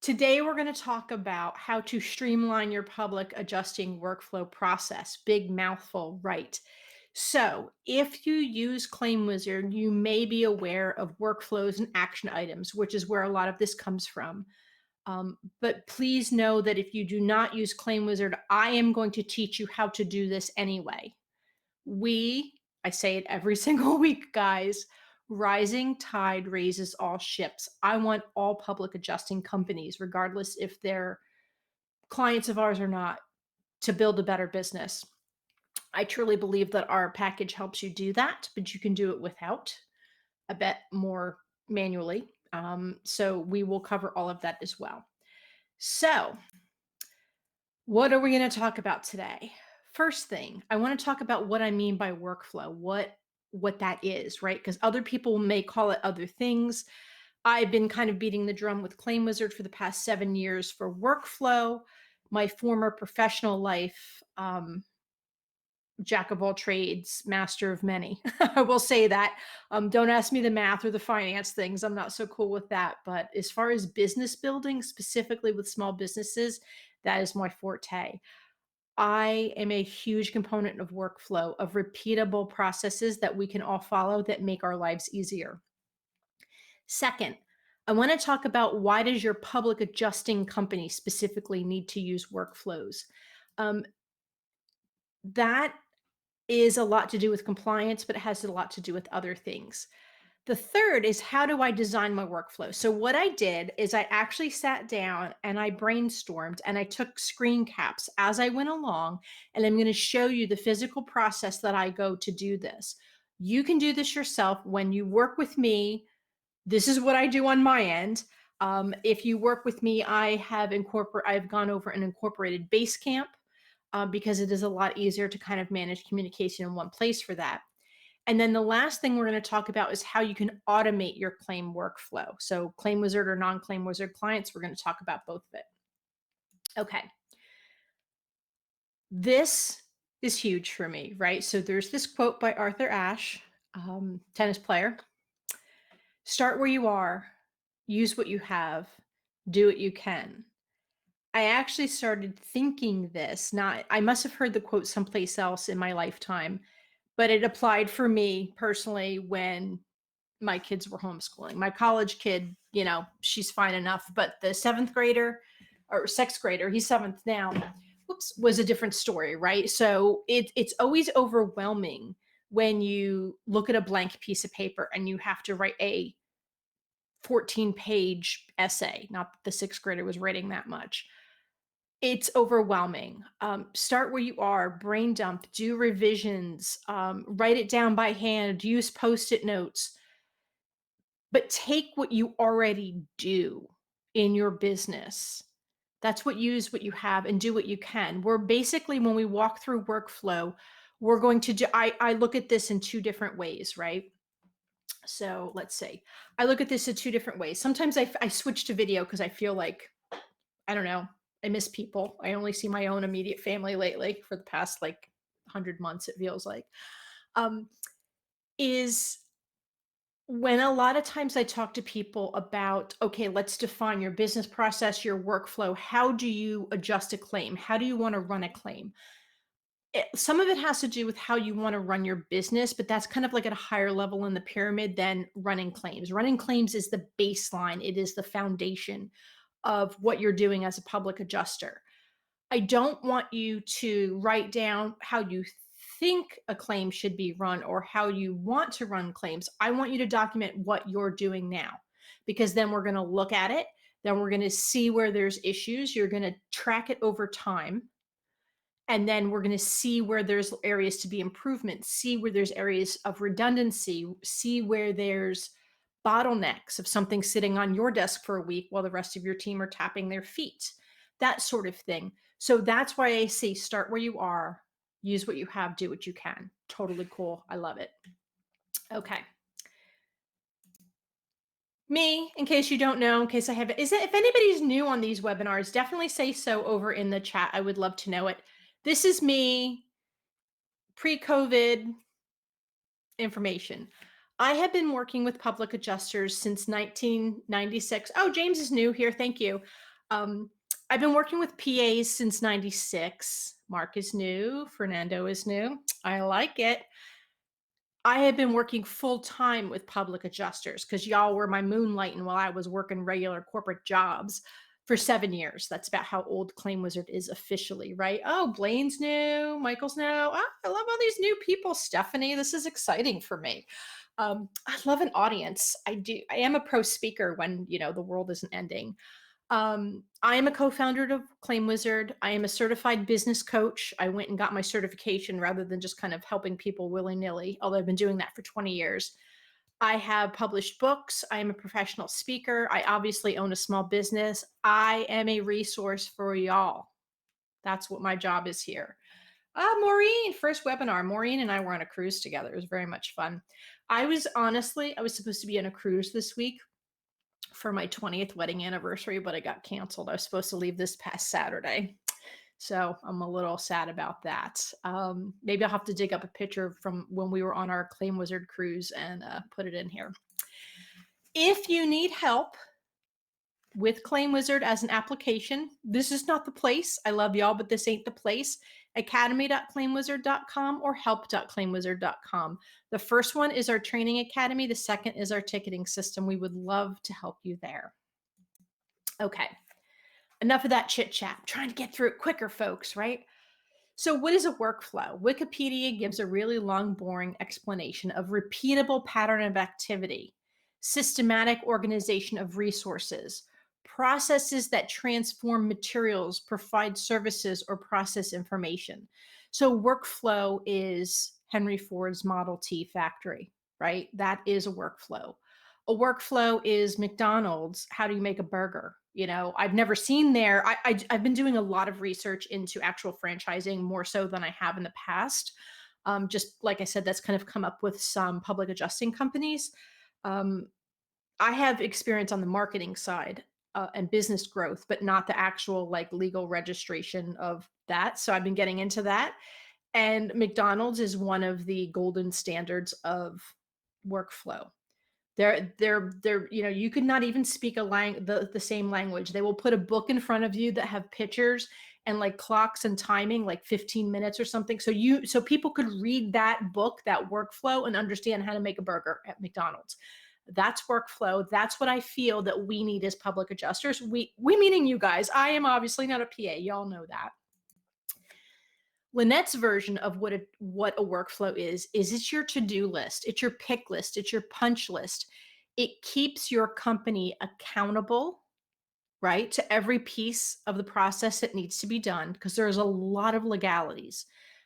Today, we're going to talk about how to streamline your public adjusting workflow process. Big mouthful, right? So, if you use ClaimWizard, you may be aware of workflows and action items, which is where a lot of this comes from. But please know that if you do not use ClaimWizard, I am going to teach you how to do this anyway. I say it every single week, guys. Rising tide raises all ships. I want all public adjusting companies, regardless if they're clients of ours or not, to build a better business. I truly believe that our package helps you do that, but you can do it without a bit more manually. So we will cover all of that as well. So, what are we going to talk about today? First thing, I want to talk about what I mean by workflow, what that is, right? Because other people may call it other things. I've been kind of beating the drum with ClaimWizard for the past 7 years for workflow. My former professional life, jack of all trades, master of many. I will say that. Don't ask me the math or the finance things. I'm not so cool with that. But as far as business building, specifically with small businesses, that is my forte. I am a huge component of workflow, of repeatable processes that we can all follow that make our lives easier. Second, I want to talk about why does your public adjusting company specifically need to use workflows? Um, that is a lot to do with compliance, but it has a lot to do with other things. The third is how do I design my workflow? So what I did is I actually sat down and I brainstormed and I took screen caps as I went along, and I'm going to show you the physical process that I go to do this. You can do this yourself when you work with me. This is what I do on my end. If you work with me, I've gone over and incorporated Basecamp because it is a lot easier to kind of manage communication in one place for that. And then the last thing we're going to talk about is how you can automate your claim workflow. So ClaimWizard or non-ClaimWizard clients, we're going to talk about both of it. Okay. This is huge for me, right? So there's this quote by Arthur Ashe, tennis player. Start where you are, use what you have, do what you can. I actually started thinking this, not, I must have heard the quote someplace else in my lifetime, but it applied for me personally when my kids were homeschooling. My college kid, she's fine enough, but the seventh grader or sixth grader, he's seventh now, was a different story, right? So it's always overwhelming when you look at a blank piece of paper and you have to write a 14-page essay. Not that the sixth grader was writing that much. It's overwhelming. Start where you are, brain dump, do revisions, write it down by hand, use post-it notes, but take what you already do in your business. That's what use what you have and do what you can. We're basically, when we walk through workflow, we're going to do, I look at this in two different ways, right? So let's see. I look at this in two different ways. Sometimes I switch to video because I feel like, I don't know, I miss people. I only see my own immediate family lately for the past like 100 months, it feels like. Um, is when a lot of times I talk to people about, okay, let's define your business process, your workflow. How do you adjust a claim? How do you want to run a claim? Some of it has to do with how you want to run your business, but that's kind of like at a higher level in the pyramid than running claims. Running claims is the baseline, it is the foundation of what you're doing as a public adjuster. I don't want you to write down how you think a claim should be run or how you want to run claims. I want you to document what you're doing now, because then we're going to look at it. Then we're going to see where there's issues. You're going to track it over time. And then we're going to see where there's areas to be improvement, see where there's areas of redundancy, see where there's bottlenecks of something sitting on your desk for a week while the rest of your team are tapping their feet, that sort of thing. So that's why I say start where you are, use what you have, do what you can. Totally cool. I love it. Okay. Me, in case you don't know, in case I haven't, if anybody's new on these webinars, definitely say so over in the chat. I would love to know it. This is me pre-COVID information. I have been working with public adjusters since 1996. Oh, James is new here. Thank you. Um, I've been working with PAs since 96. Mark is new, Fernando is new. I like it. I have been working full time with public adjusters because y'all were my moonlighting while I was working regular corporate jobs for 7 years. That's about how old ClaimWizard is officially, right? Oh, Blaine's new, Michael's new. Oh, I love all these new people, Stephanie. This is exciting for me. I love an audience. I do. I am a pro speaker when the world isn't ending. I am a co-founder of ClaimWizard. I am a certified business coach. I went and got my certification rather than just kind of helping people willy-nilly, although I've been doing that for 20 years. I have published books. I am a professional speaker. I obviously own a small business. I am a resource for y'all. That's what my job is here. Maureen, first webinar. Maureen and I were on a cruise together. It was very much fun. I was supposed to be on a cruise this week for my 20th wedding anniversary, but it got canceled. I was supposed to leave this past Saturday. So I'm a little sad about that. Maybe I'll have to dig up a picture from when we were on our ClaimWizard cruise and put it in here. If you need help with ClaimWizard as an application, this is not the place. I love y'all, but this ain't the place. academy.claimwizard.com or help.claimwizard.com. The first one is our training academy. The second is our ticketing system. We would love to help you there. Okay, enough of that chit chat. I'm trying to get through it quicker, folks, right? So what is a workflow? Wikipedia gives a really long, boring explanation of repeatable pattern of activity, systematic organization of resources, processes that transform materials, provide services, or process information. So workflow is Henry Ford's Model T factory, right? That is a workflow. A workflow is McDonald's. How do you make a burger? I've never seen there. I've been doing a lot of research into actual franchising more so than I have in the past. Just like I said, that's kind of come up with some public adjusting companies. Um, I have experience on the marketing side and business growth, but not the actual like legal registration of that. So I've been getting into that. And McDonald's is one of the golden standards of workflow. They're you could not even speak the same language. They will put a book in front of you that have pictures and like clocks and timing, like 15 minutes or something. So people could read that book, that workflow, and understand how to make a burger at McDonald's. That's workflow. That's what I feel that we need as public adjusters. We meaning you guys. I am obviously not a PA. Y'all know that. Lynette's version of what a workflow is it's your to-do list, it's your pick list, it's your punch list. It keeps your company accountable, right, to every piece of the process that needs to be done because there's a lot of legalities.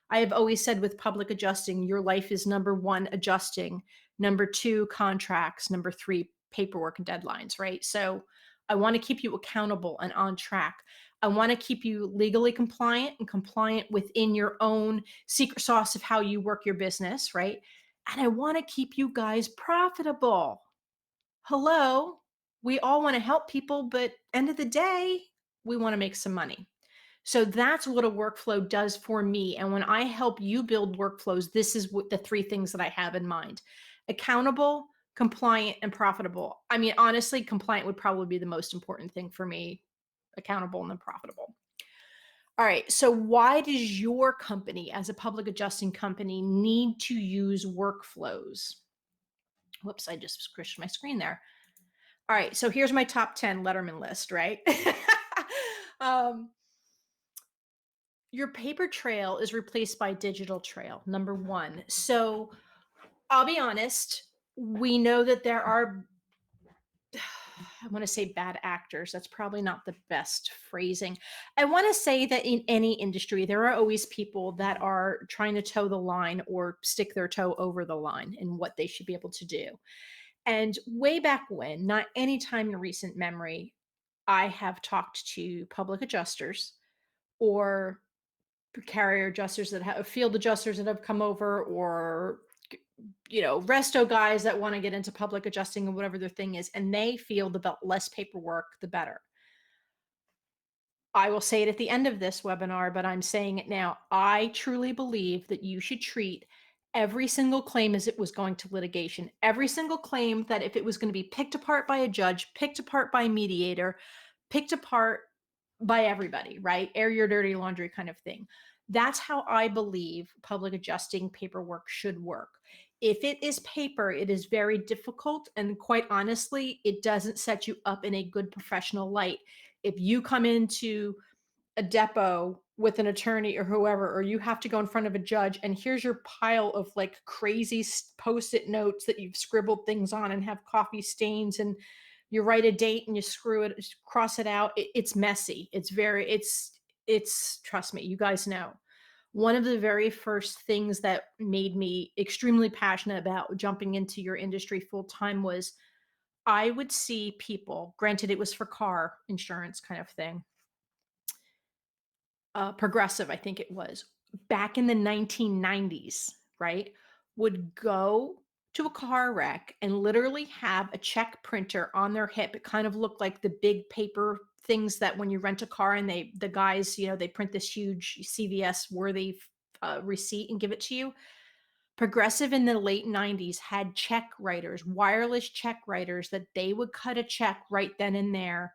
I have always said with public adjusting, your life is number one, adjusting, number two, contracts, number three, paperwork and deadlines, right? So I want to keep you accountable and on track. I want to keep you legally compliant and compliant within your own secret sauce of how you work your business, right? And I want to keep you guys profitable. Hello, we all want to help people, but end of the day, we want to make some money. So that's what a workflow does for me. And when I help you build workflows, this is what the three things that I have in mind: accountable, compliant, and profitable. I mean, honestly, compliant would probably be the most important thing for me, accountable and then profitable. All right. So why does your company as a public adjusting company need to use workflows? Whoops, I just squished my screen there. All right. So here's my top 10 Letterman list, right? Your paper trail is replaced by digital trail, number one. So I'll be honest, we know that there are, I want to say bad actors. That's probably not the best phrasing. I want to say that in any industry, there are always people that are trying to toe the line or stick their toe over the line in what they should be able to do. And way back when, not any time in recent memory, I have talked to public adjusters or carrier adjusters that have field adjusters that have come over, or resto guys that want to get into public adjusting and whatever their thing is, and they feel the less paperwork the better. I will say it at the end of this webinar, but I'm saying it now. I truly believe that you should treat every single claim as it was going to litigation. Every single claim, that if it was going to be picked apart by a judge, picked apart by a mediator, picked apart by everybody, right? Air your dirty laundry kind of thing. That's how I believe public adjusting paperwork should work. If it is paper, it is very difficult. And quite honestly, it doesn't set you up in a good professional light. If you come into a depot with an attorney or whoever, or you have to go in front of a judge, and here's your pile of like crazy post-it notes that you've scribbled things on and have coffee stains, and you write a date and you screw it, cross it out. It's messy. It's trust me, you guys know. One of the very first things that made me extremely passionate about jumping into your industry full time was I would see people, granted it was for car insurance kind of thing, Progressive, I think it was, back in the 1990s, right, would go to a car wreck and literally have a check printer on their hip. It kind of looked like the big paper things that when you rent a car and the guys, they print this huge CVS worthy receipt and give it to you. Progressive in the late 90s had check writers, wireless check writers that they would cut a check right then and there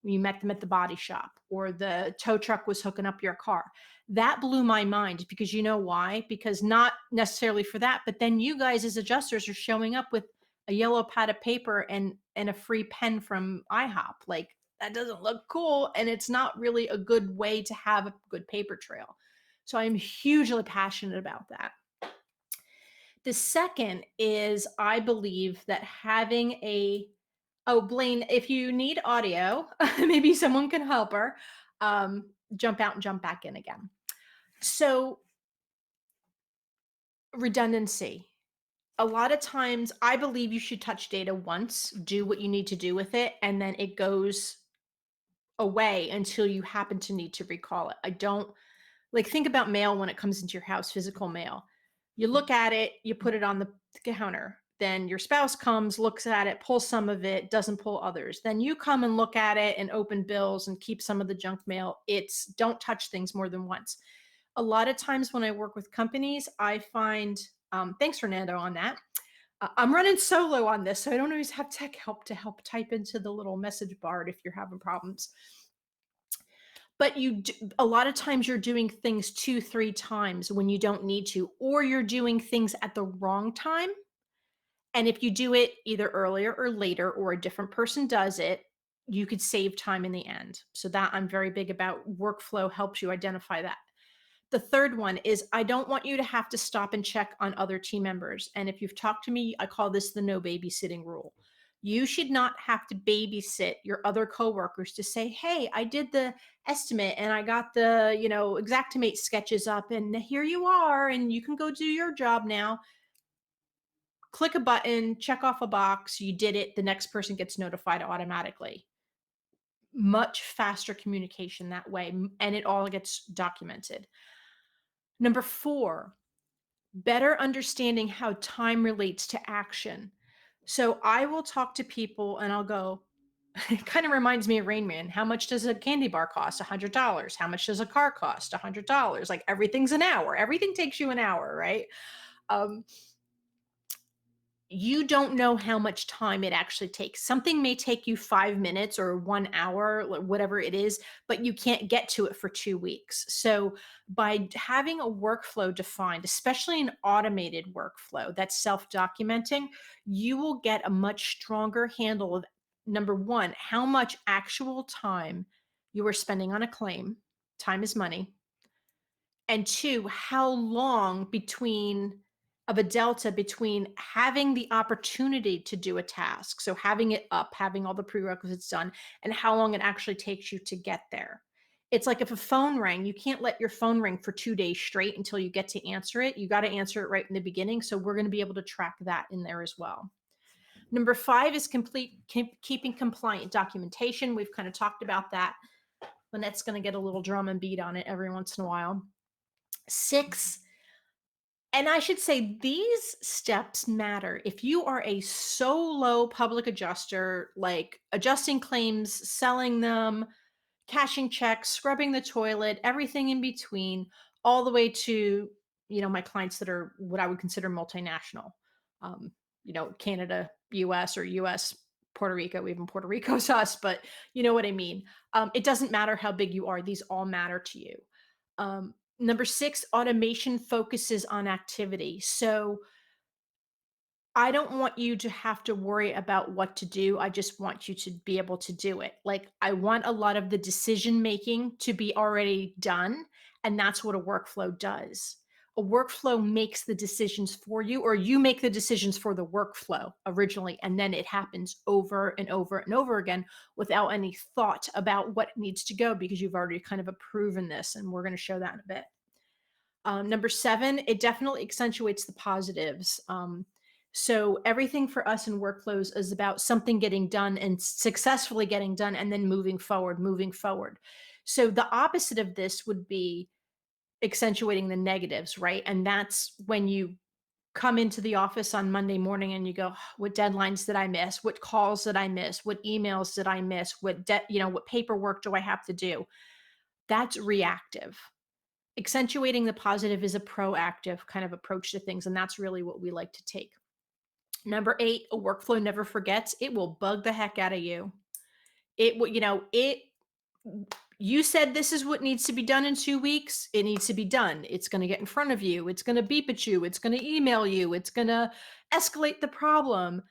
when you met them at the body shop or the tow truck was hooking up your car. That blew my mind because you know why? Because not necessarily for that, but then you guys as adjusters are showing up with a yellow pad of paper and a free pen from IHOP. Like that doesn't look cool and it's not really a good way to have a good paper trail. So I'm hugely passionate about that. The second is I believe that having a oh, Blaine, if you need audio, maybe someone can help her, jump out and jump back in again. So, redundancy. A lot of times, I believe you should touch data once, do what you need to do with it, and then it goes away until you happen to need to recall it. I don't like think about mail when it comes into your house, physical mail. You look at it, you put it on the counter. Then your spouse comes, looks at it, pulls some of it, doesn't pull others. Then you come and look at it and open bills and keep some of the junk mail. It's don't touch things more than once. A lot of times when I work with companies, I find, thanks, Fernando, on that. I'm running solo on this, so I don't always have tech help to help type into the little message board if you're having problems. But a lot of times you're doing things 2, 3 times when you don't need to, or you're doing things at the wrong time. And if you do it either earlier or later, or a different person does it, you could save time in the end. So that I'm very big about. Workflow helps you identify that. The third one is I don't want you to have to stop and check on other team members. And if you've talked to me, I call this the no babysitting rule. You should not have to babysit your other coworkers to say, "Hey, I did the estimate and I got the, Exactimate sketches up and here you are and you can go do your job now." Click a button, check off a box, you did it, the next person gets notified automatically. Much faster communication that way, and it all gets documented. Number 4, better understanding how time relates to action. So I will talk to people and I'll go, it kind of reminds me of Rain Man. How much does a candy bar cost? $100. How much does a car cost? $100. Like everything's an hour. Everything takes you an hour, right? Um, you don't know how much time it actually takes. Something may take you 5 minutes or 1 hour, whatever it is, but you can't get to it for 2 weeks. So, by having a workflow defined, especially an automated workflow that's self documenting, you will get a much stronger handle of number one, how much actual time you are spending on a claim. Time is money. And two, how long between of a delta between having the opportunity to do a task, so having it up, having all the prerequisites done, and how long it actually takes you to get there. It's like if a phone rang, you can't let your phone ring for 2 days straight until you get to answer it. You got to answer it right in the beginning. So we're going to be able to track that in there as well. Number 5 is keeping compliant documentation. We've kind of talked about that. Lynette's going to get a little drum and beat on it every once in a while. 6, and I should say these steps matter. If you are a solo public adjuster, like adjusting claims, selling them, cashing checks, scrubbing the toilet, everything in between, all the way to, my clients that are what I would consider multinational, Canada, US, or US Puerto Rico, even Puerto Rico's us, but you know what I mean. It doesn't matter how big you are, these all matter to you. Number six, automation focuses on activity. So I don't want you to have to worry about what to do. I just want you to be able to do it. Like, I want a lot of the decision making to be already done. And that's what a workflow does. A workflow makes the decisions for you, or you make the decisions for the workflow originally. And then it happens over and over and over again without any thought about what needs to go because you've already kind of proven this. And we're going to show that in a bit. Number seven, it definitely accentuates the positives. So everything for us in workflows is about something getting done and successfully getting done and then moving forward, moving forward. So the opposite of this would be accentuating the negatives, right? And that's when you come into the office on Monday morning and you go, what deadlines did I miss? What calls did I miss? What emails did I miss? What paperwork do I have to do? That's reactive. Accentuating the positive is a proactive kind of approach to things, and that's really what we like to take. Number eight, a workflow never forgets. It will bug the heck out of you. It will, you said this is what needs to be done in 2 weeks. It needs to be done. It's going to get in front of you. It's going to beep at you. It's going to email you. It's going to escalate the problem.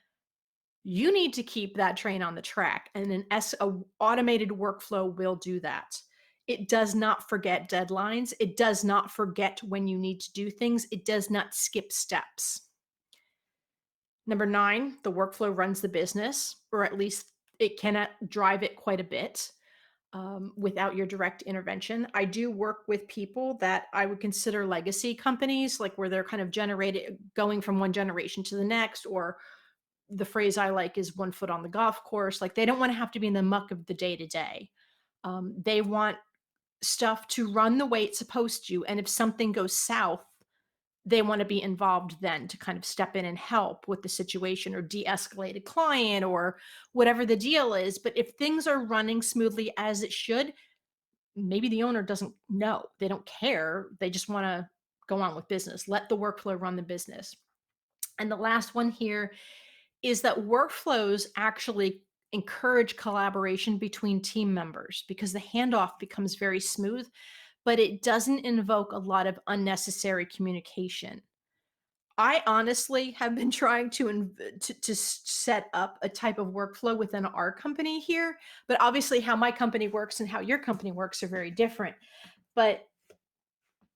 You need to keep that train on the track, and a automated workflow will do that. It does not forget deadlines. It does not forget when you need to do things. It does not skip steps. Number nine, the workflow runs the business, or at least it can drive it quite a bit without your direct intervention. I do work with people that I would consider legacy companies, like where they're kind of going from one generation to the next, or the phrase I like is one foot on the golf course. Like, they don't want to have to be in the muck of the day to day. They want stuff to run the way it's supposed to. And if something goes south, they want to be involved then to kind of step in and help with the situation or de-escalate a client or whatever the deal is. But if things are running smoothly as it should, maybe the owner doesn't know. They don't care. They just want to go on with business. Let the workflow run the business. And the last one here is that workflows actually encourage collaboration between team members because the handoff becomes very smooth, but it doesn't invoke a lot of unnecessary communication. I honestly have been trying to set up a type of workflow within our company here, but obviously how my company works and how your company works are very different. But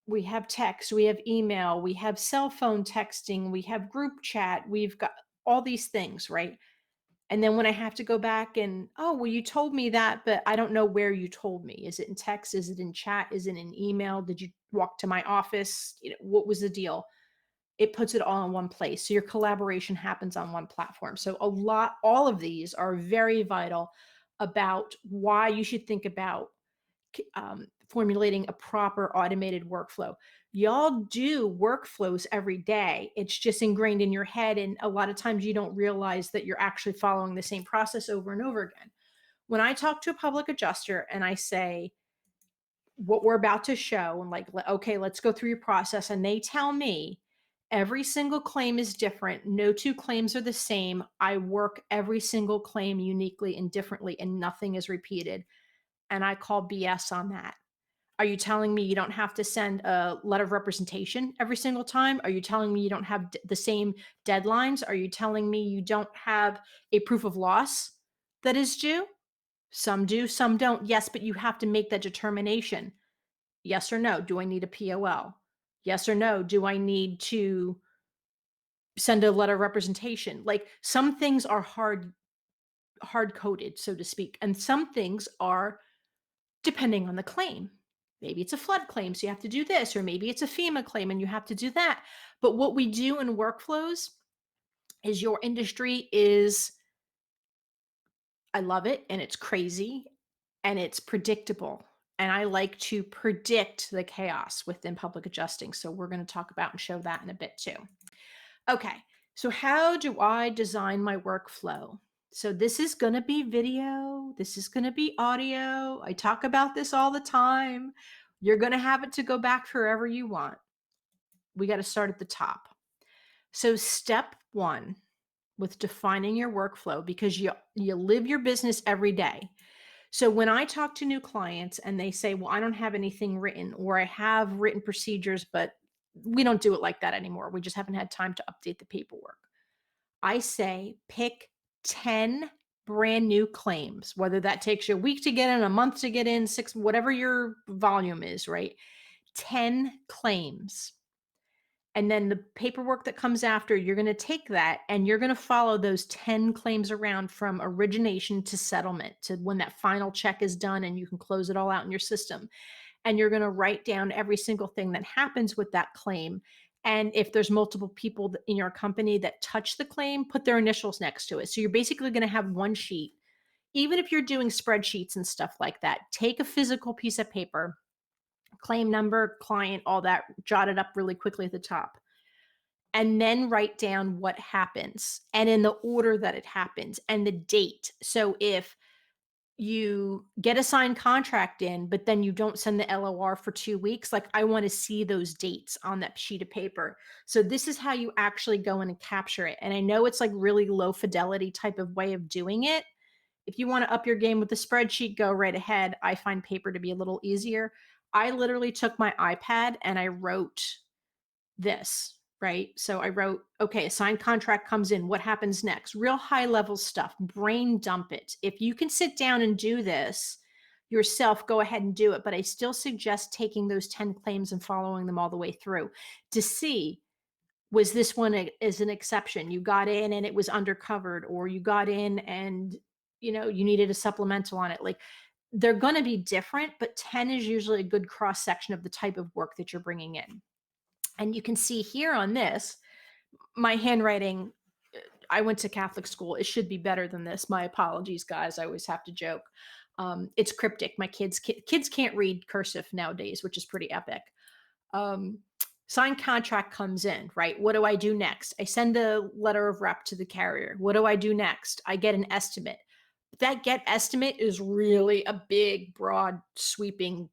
we have text, we have email, we have cell phone texting, we have group chat, we've got all these things, right? And then when I have to go back and, oh, well, you told me that, but I don't know where you told me. Is it in text? Is it in chat? Is it in email? Did you walk to my office? What was the deal? It puts it all in one place. So your collaboration happens on one platform. So all of these are very vital about why you should think about formulating a proper automated workflow. Y'all do workflows every day. It's just ingrained in your head. And a lot of times you don't realize that you're actually following the same process over and over again. When I talk to a public adjuster and I say what we're about to show, and like, okay, let's go through your process, and they tell me every single claim is different. No two claims are the same. I work every single claim uniquely and differently, and nothing is repeated. And I call BS on that. Are you telling me you don't have to send a letter of representation every single time? Are you telling me you don't have the same deadlines? Are you telling me you don't have a proof of loss that is due? Some do, some don't. Yes, but you have to make that determination. Yes or no? Do I need a POL? Yes or no? Do I need to send a letter of representation? Like, some things are hard coded, so to speak, and some things are depending on the claim. Maybe it's a flood claim, so you have to do this, or maybe it's a FEMA claim and you have to do that. But what we do in workflows is, your industry is, I love it, and it's crazy and it's predictable. And I like to predict the chaos within public adjusting. So we're going to talk about and show that in a bit too. Okay, so how do I design my workflow? So this is going to be video. This is going to be audio. I talk about this all the time. You're going to have it to go back forever you want. We got to start at the top. So step one, with defining your workflow because you live your business every day. So when I talk to new clients and they say, "Well, I don't have anything written," or "I have written procedures, but we don't do it like that anymore. We just haven't had time to update the paperwork." I say, pick 10 brand new claims, whether that takes you a week to get in, a month to get in, 6, whatever your volume is, right? 10 claims. And then the paperwork that comes after, you're going to take that and you're going to follow those 10 claims around from origination to settlement to when that final check is done and you can close it all out in your system. And you're going to write down every single thing that happens with that claim. And if there's multiple people in your company that touch the claim, put their initials next to it. So you're basically going to have one sheet. Even if you're doing spreadsheets and stuff like that, take a physical piece of paper, claim number, client, all that, jot it up really quickly at the top. And then write down what happens and in the order that it happens and the date. So if you get a signed contract in, but then you don't send the LOR for 2 weeks, like, I wanna see those dates on that sheet of paper. So this is how you actually go in and capture it, and I know it's, like, really low fidelity type of way of doing it. If you wanna up your game with the spreadsheet, go right ahead. I find paper to be a little easier. I literally took my iPad and I wrote this, right? So I wrote, okay, a signed contract comes in. What happens next? Real high level stuff. Brain dump it. If you can sit down and do this yourself, go ahead and do it. But I still suggest taking those 10 claims and following them all the way through to see, was this one is an exception? You got in and it was undercovered, or you got in and you needed a supplemental on it. Like, they're going to be different, but 10 is usually a good cross section of the type of work that you're bringing in. And you can see here on this, my handwriting, I went to Catholic school. It should be better than this. My apologies, guys. I always have to joke. It's cryptic. My kids can't read cursive nowadays, which is pretty epic. Um, Signed contract comes in, right? What do I do next? I send a letter of rep to the carrier. What do I do next? I get an estimate. That get estimate is really a big, broad, sweeping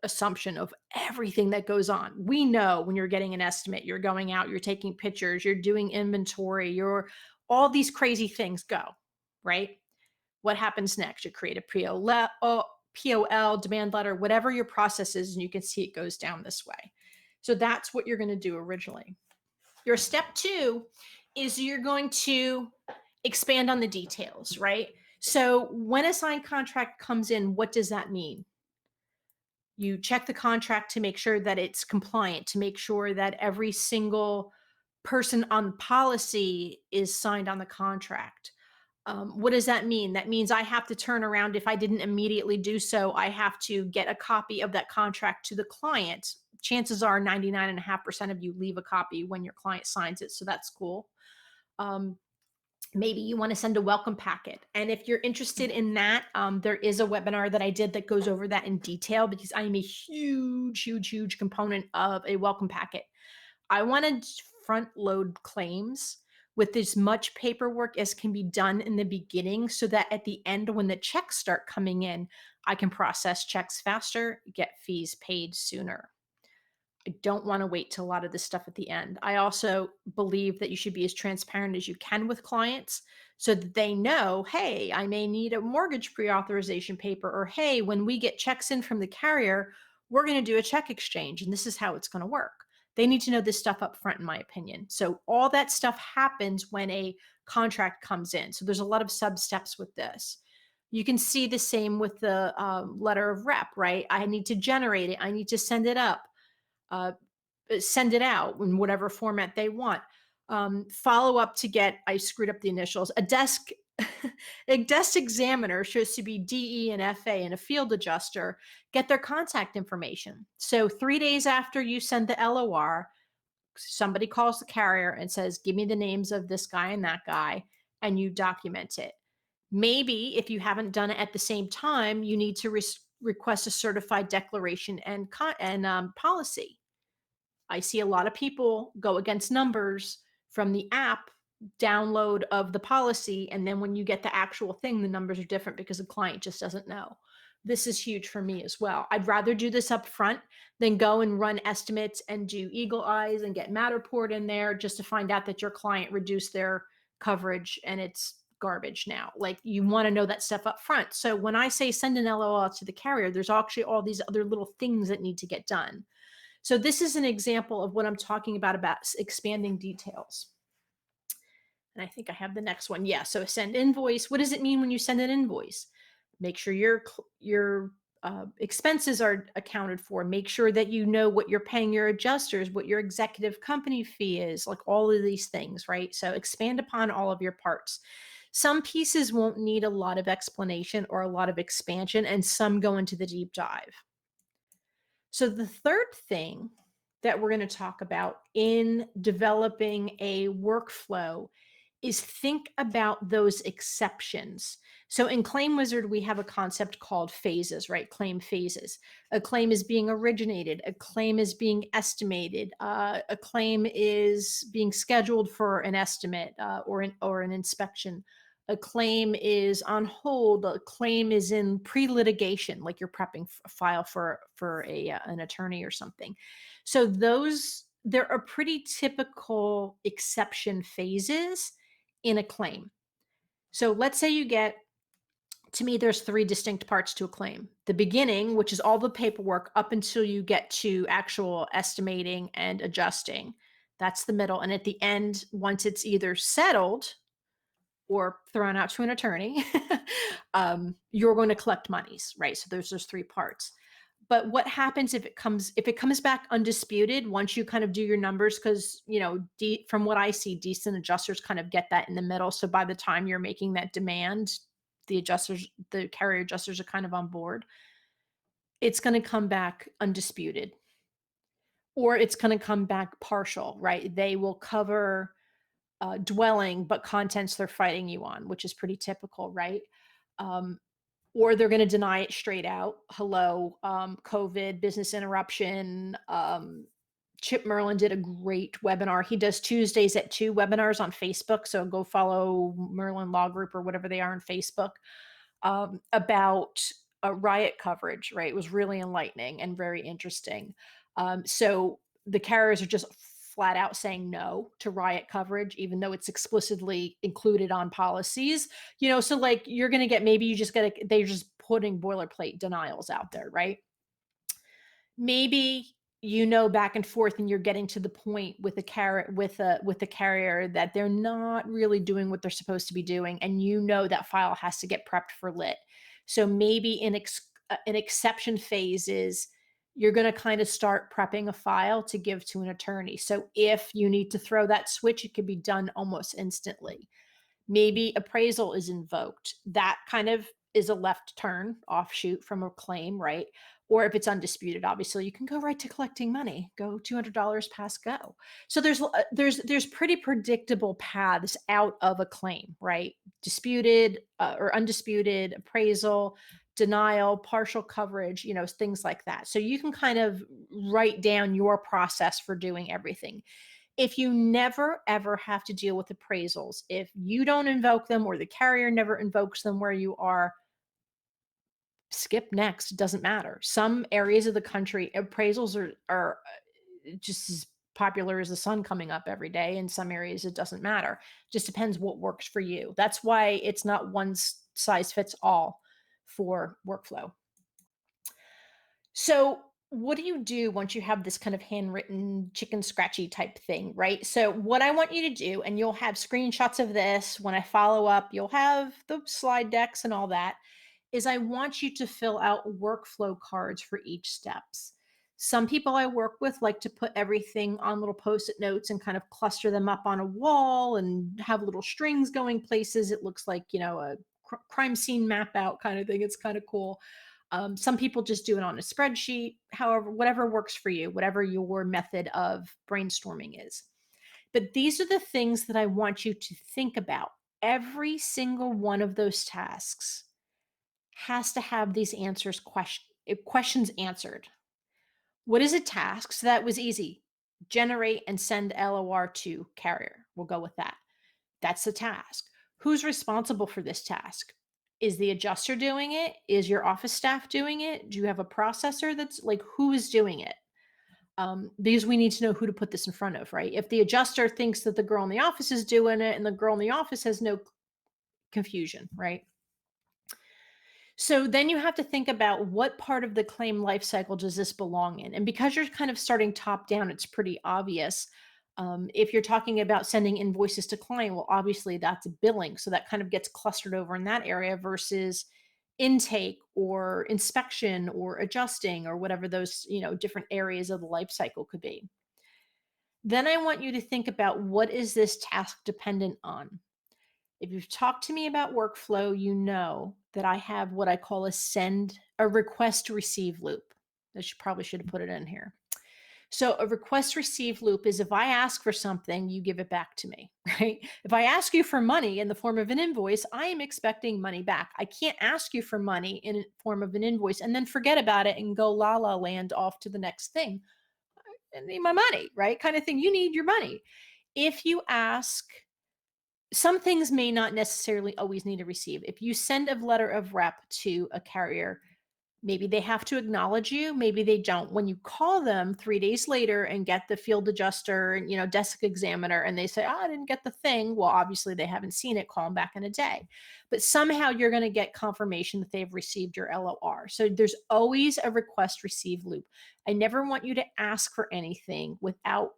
assumption of everything that goes on. We know when you're getting an estimate, you're going out, you're taking pictures, you're doing inventory, you're all these crazy things go, right? What happens next? You create a POL, demand letter, whatever your process is, and you can see it goes down this way. So that's what you're going to do originally. Your step 2 is you're going to expand on the details, right? So when a signed contract comes in, what does that mean? You check the contract to make sure that it's compliant, to make sure that every single person on policy is signed on the contract. What does that mean? That means I have to turn around. If I didn't immediately do so, I have to get a copy of that contract to the client. Chances are 99.5% of you leave a copy when your client signs it. So that's cool. Maybe you want to send a welcome packet. And if you're interested in that, there is a webinar that I did that goes over that in detail because I'm a huge, huge, huge component of a welcome packet. I want to front load claims with as much paperwork as can be done in the beginning so that at the end, when the checks start coming in, I can process checks faster, get fees paid sooner. I don't want to wait till a lot of this stuff at the end. I also believe that you should be as transparent as you can with clients so that they know, hey, I may need a mortgage pre-authorization paper, or hey, when we get checks in from the carrier, we're going to do a check exchange and this is how it's going to work. They need to know this stuff up front, in my opinion. So all that stuff happens when a contract comes in. So there's a lot of sub steps with this. You can see the same with the letter of rep, right? I need to generate it. I need to send it up. Uh, Send it out in whatever format they want. Follow up to get, I screwed up the initials, a desk examiner shows to be DE and FA and a field adjuster, get their contact information. So 3 days after you send the LOR, somebody calls the carrier and says, give me the names of this guy and that guy, and you document it. Maybe if you haven't done it at the same time, you need to request a certified declaration and policy. I see a lot of people go against numbers from the app download of the policy. And then when you get the actual thing, the numbers are different because the client just doesn't know. This is huge for me as well. I'd rather do this up front than go and run estimates and do eagle eyes and get Matterport in there just to find out that your client reduced their coverage and it's garbage now. Like you want to know that stuff up front. So when I say send an LOL to the carrier, there's actually all these other little things that need to get done. So this is an example of what I'm talking about expanding details. And I think I have the next one. Yeah. So send invoice. What does it mean when you send an invoice? Make sure your expenses are accounted for. Make sure that you know what you're paying your adjusters, what your executive company fee is, like all of these things, right? So expand upon all of your parts. Some pieces won't need a lot of explanation or a lot of expansion, and some go into the deep dive. So the third thing that we're going to talk about in developing a workflow is think about those exceptions. So in ClaimWizard, we have a concept called phases, right? Claim phases. A claim is being originated, a claim is being estimated, a claim is being scheduled for an estimate or an inspection. A claim is on hold. A claim is in pre-litigation, like you're prepping a file for an attorney or something. So there are pretty typical exception phases in a claim. So let's say to me, there's three distinct parts to a claim. The beginning, which is all the paperwork up until you get to actual estimating and adjusting. That's the middle. And at the end, once it's either settled or thrown out to an attorney, you're going to collect monies, right? So there's those three parts. But what happens if it comes back undisputed once you kind of do your numbers? Because from what I see, decent adjusters kind of get that in the middle. So by the time you're making that demand, the carrier adjusters are kind of on board. It's going to come back undisputed, or it's going to come back partial, right? They will cover dwelling, but contents they're fighting you on, which is pretty typical, right? Um, or they're going to deny it straight out. Hello, COVID, business interruption. Chip Merlin did a great webinar. He does Tuesdays at 2 webinars on Facebook. So go follow Merlin Law Group or whatever they are on Facebook about riot coverage, right? It was really enlightening and very interesting. So the carriers are just flat out saying no to riot coverage, even though it's explicitly included on policies. So like you're going to get, maybe you just get, they're just putting boilerplate denials out there, right? Maybe back and forth and you're getting to the point with the carrier that they're not really doing what they're supposed to be doing, and that file has to get prepped for lit. So maybe an exception phase is you're going to kind of start prepping a file to give to an attorney. So if you need to throw that switch, it can be done almost instantly. Maybe appraisal is invoked. That kind of is a left turn offshoot from a claim, right? Or if it's undisputed, obviously you can go right to collecting money, go $200 past go. So there's pretty predictable paths out of a claim, right? Disputed or undisputed, appraisal, denial, partial coverage, things like that. So you can kind of write down your process for doing everything. If you never ever have to deal with appraisals, if you don't invoke them or the carrier never invokes them where you are, skip next. It doesn't matter. Some areas of the country, appraisals are just as popular as the sun coming up every day. In some areas, it doesn't matter. Just depends what works for you. That's why it's not one size fits all for workflow. So what do you do once you have this kind of handwritten chicken scratchy type thing, right? So what I want you to do, and you'll have screenshots of this when I follow up, you'll have the slide decks and all that, is I want you to fill out workflow cards for each steps. Some people I work with like to put everything on little post-it notes and kind of cluster them up on a wall and have little strings going places. It looks like, a crime scene map out kind of thing. It's kind of cool. Some people just do it on a spreadsheet. However, whatever works for you, whatever your method of brainstorming is. But these are the things that I want you to think about. Every single one of those tasks has to have these questions answered. What is a task? So that was easy. Generate and send LOR to carrier. We'll go with that. That's the task. Who's responsible for this task? Is the adjuster doing it? Is your office staff doing it? Do you have a processor that's like, who is doing it? because we need to know who to put this in front of, right? If the adjuster thinks that the girl in the office is doing it and the girl in the office has no confusion, right? So then you have to think about what part of the claim life cycle does this belong in? And because you're kind of starting top down, it's pretty obvious. If you're talking about sending invoices to client, well, obviously that's billing. So that kind of gets clustered over in that area versus intake or inspection or adjusting or whatever those, different areas of the life cycle could be. Then I want you to think about what is this task dependent on? If you've talked to me about workflow, you know that I have what I call a request receive loop. Probably should have put it in here. So a request receive loop is if I ask for something, you give it back to me, right? If I ask you for money in the form of an invoice, I am expecting money back. I can't ask you for money in a form of an invoice and then forget about it and go la la land off to the next thing. I need my money, right? Kind of thing. You need your money. If you ask, some things may not necessarily always need to receive. If you send a letter of rep to a carrier, maybe they have to acknowledge you, maybe they don't. When you call them 3 days later and get the field adjuster and desk examiner, and they say, "Oh, I didn't get the thing," well, obviously they haven't seen it. Call them back in a day. But somehow you're going to get confirmation that they've received your LOR. So there's always a request receive loop. I never want you to ask for anything without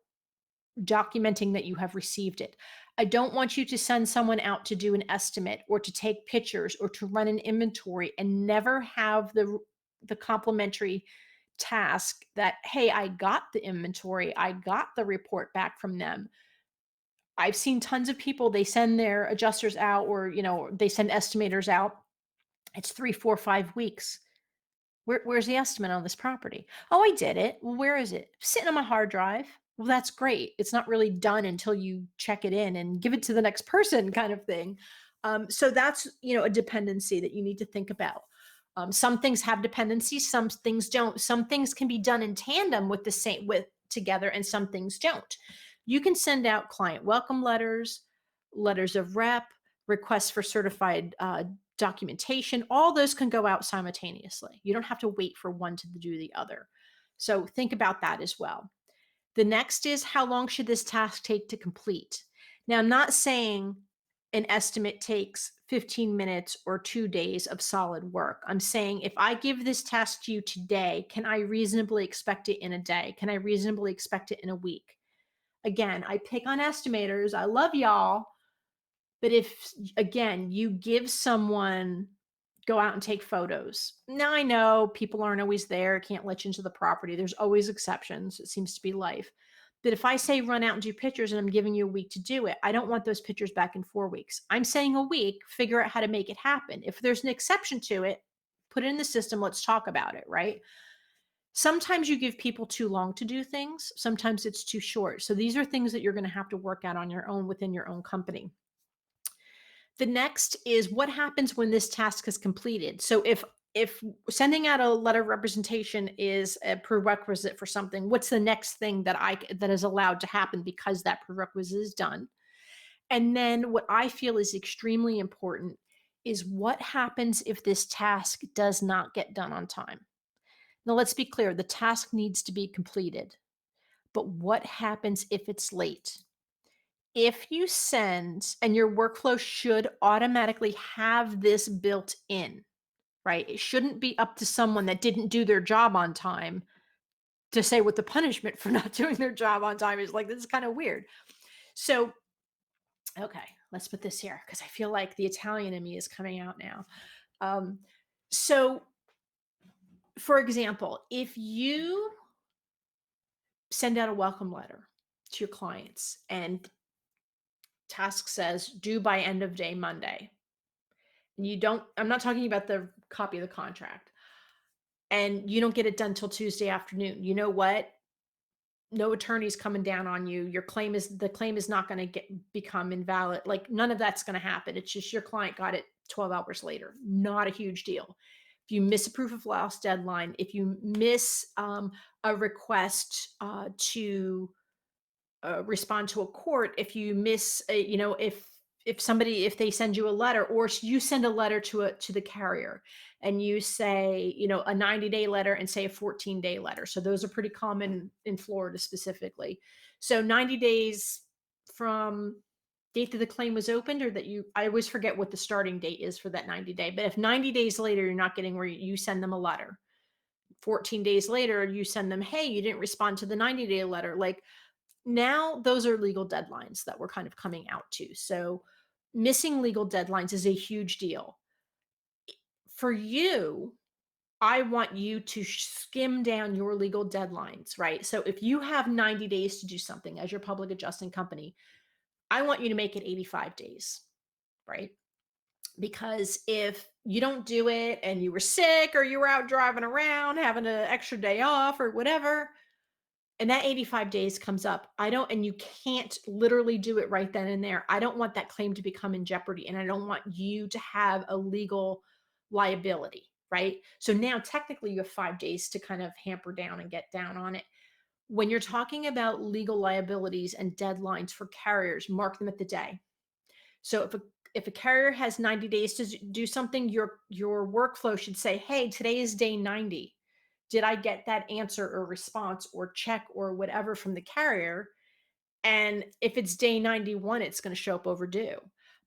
documenting that you have received it. I don't want you to send someone out to do an estimate or to take pictures or to run an inventory and never have the complimentary task that, hey, I got the inventory, I got the report back from them. I've seen tons of people, they send their adjusters out, or they send estimators out. It's 3, 4, 5 weeks. Where's the estimate on this property? Oh, I did it. Well, where is it? Sitting on my hard drive. Well, that's great. It's not really done until you check it in and give it to the next person, kind of thing. So that's a dependency that you need to think about. Some things have dependencies, some things don't. Some things can be done in tandem with the same with together, and some things don't. You can send out client welcome letters, letters of rep, requests for certified documentation. All those can go out simultaneously. You don't have to wait for one to do the other. So think about that as well. The next is, how long should this task take to complete? Now, I'm not saying an estimate takes 15 minutes or 2 days of solid work. I'm saying, if I give this task to you today, can I reasonably expect it in a day? Can I reasonably expect it in a week? Again, I pick on estimators. I love y'all. But if, again, you give someone, go out and take photos. Now, I know people aren't always there, can't let you into the property. There's always exceptions. It seems to be life. But if I say run out and do pictures and I'm giving you a week to do it, I don't want those pictures back in 4 weeks. I'm saying a week, figure out how to make it happen. If there's an exception to it, put it in the system. Let's talk about it, right? Sometimes you give people too long to do things. Sometimes it's too short. So these are things that you're going to have to work out on your own within your own company. The next is, what happens when this task is completed? So if sending out a letter of representation is a prerequisite for something, what's the next thing that is allowed to happen because that prerequisite is done? And then what I feel is extremely important is, what happens if this task does not get done on time? Now, let's be clear, the task needs to be completed. But what happens if it's late? If you send, and your workflow should automatically have this built in, right? It shouldn't be up to someone that didn't do their job on time to say what the punishment for not doing their job on time is. Like, this is kind of weird. So, okay, let's put this here because I feel like the Italian in me is coming out now. Um, so, for example, if you send out a welcome letter to your clients and task says due by end of day Monday, and I'm not talking about the copy of the contract, and you don't get it done till Tuesday afternoon, you know what? No attorney's coming down on you. The claim is not going to become invalid. Like, none of that's going to happen. It's just your client got it 12 hours later. Not a huge deal. If you miss a proof of loss deadline, if you miss a request to respond to a court, if you miss, if if they send you a letter, or you send a letter to the carrier, and you say, a 90-day letter and say a 14-day letter. So those are pretty common in Florida specifically. So 90 days from date that the claim was opened, or that I always forget what the starting date is for that 90-day. But if 90 days later you're not getting where you send them a letter, 14 days later you send them, hey, you didn't respond to the 90-day letter. Like, now those are legal deadlines that we're kind of coming out to. So missing legal deadlines is a huge deal. For you, I want you to skim down your legal deadlines, right? So if you have 90 days to do something as your public adjusting company, I want you to make it 85 days, right? Because if you don't do it and you were sick, or you were out driving around having an extra day off or whatever, and that 85 days comes up, and you can't literally do it right then and there, I don't want that claim to become in jeopardy, and I don't want you to have a legal liability, right? So now technically you have 5 days to kind of hamper down and get down on it. When you're talking about legal liabilities and deadlines for carriers, mark them at the day. So if a carrier has 90 days to do something, your workflow should say, hey, today is day 90. Did I get that answer or response or check or whatever from the carrier? And if it's day 91, it's going to show up overdue.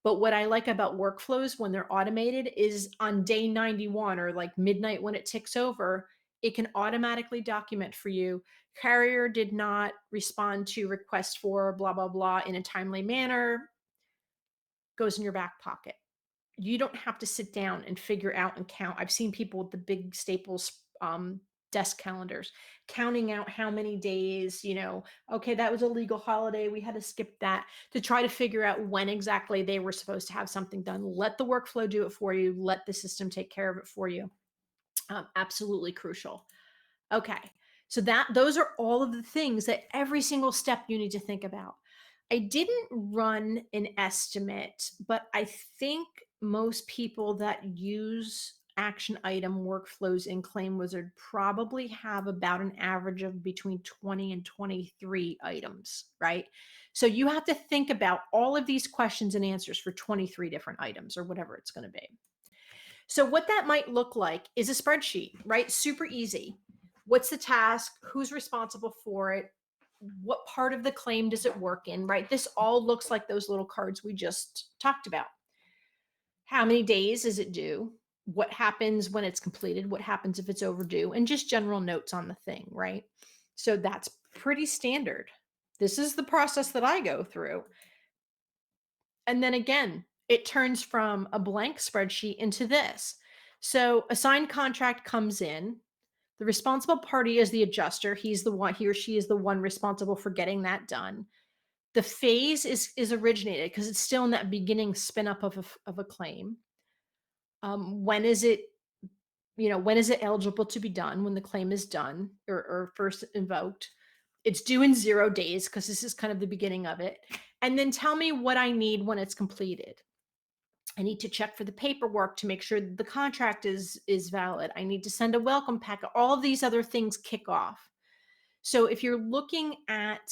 But what I like about workflows when they're automated is on day 91, or like midnight when it ticks over, it can automatically document for you, carrier did not respond to request for blah, blah, blah in a timely manner, goes in your back pocket. You don't have to sit down and figure out and count. I've seen people with the big Staples desk calendars counting out how many days, okay, that was a legal holiday, we had to skip that, to try to figure out when exactly they were supposed to have something done. Let the workflow do it for you. Let the system take care of it for you. Absolutely crucial. Okay. So those are all of the things that every single step you need to think about. I didn't run an estimate, but I think most people that use action item workflows in ClaimWizard probably have about an average of between 20 and 23 items, right? So you have to think about all of these questions and answers for 23 different items, or whatever it's going to be. So what that might look like is a spreadsheet, right? Super easy. What's the task? Who's responsible for it? What part of the claim does it work in, right? This all looks like those little cards we just talked about. How many days is it due? What happens when it's completed? What happens if it's overdue? And just general notes on the thing, right? So that's pretty standard. This is the process that I go through. And then again, it turns from a blank spreadsheet into this. So a signed contract comes in. The responsible party is the adjuster. He or she is the one responsible for getting that done. The phase is originated because it's still in that beginning spin up of a claim. When is it, when is it eligible to be done? When the claim is done, or first invoked. It's due in 0 days because this is kind of the beginning of it. And then tell me what I need when it's completed. I need to check for the paperwork to make sure that the contract is valid. I need to send a welcome packet. All of these other things kick off. So if you're looking at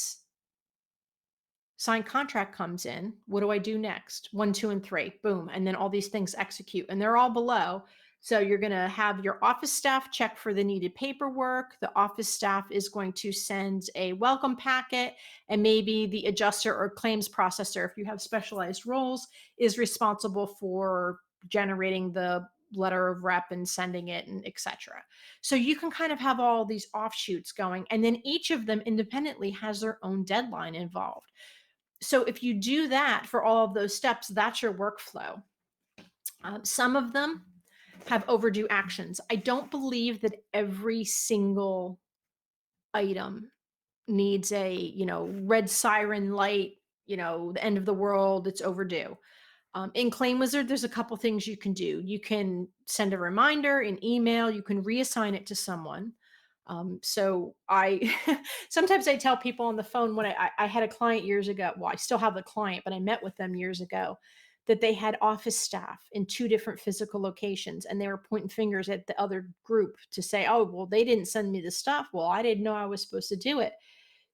signed contract comes in, what do I do next? 1, 2, and 3, boom. And then all these things execute, and they're all below. So you're going to have your office staff check for the needed paperwork. The office staff is going to send a welcome packet, and maybe the adjuster or claims processor, if you have specialized roles, is responsible for generating the letter of rep and sending it, and etc. So you can kind of have all these offshoots going, and then each of them independently has their own deadline involved. So if you do that for all of those steps, that's your workflow. Some of them have overdue actions. I don't believe that every single item needs a, red siren light, the end of the world, it's overdue. In ClaimWizard, there's a couple things you can do. You can send a reminder, an email, you can reassign it to someone. So I sometimes I tell people on the phone, when I had a client years ago, well, I still have the client, but I met with them years ago, that they had office staff in 2 different physical locations, and they were pointing fingers at the other group to say, oh, well, they didn't send me the stuff. Well, I didn't know I was supposed to do it.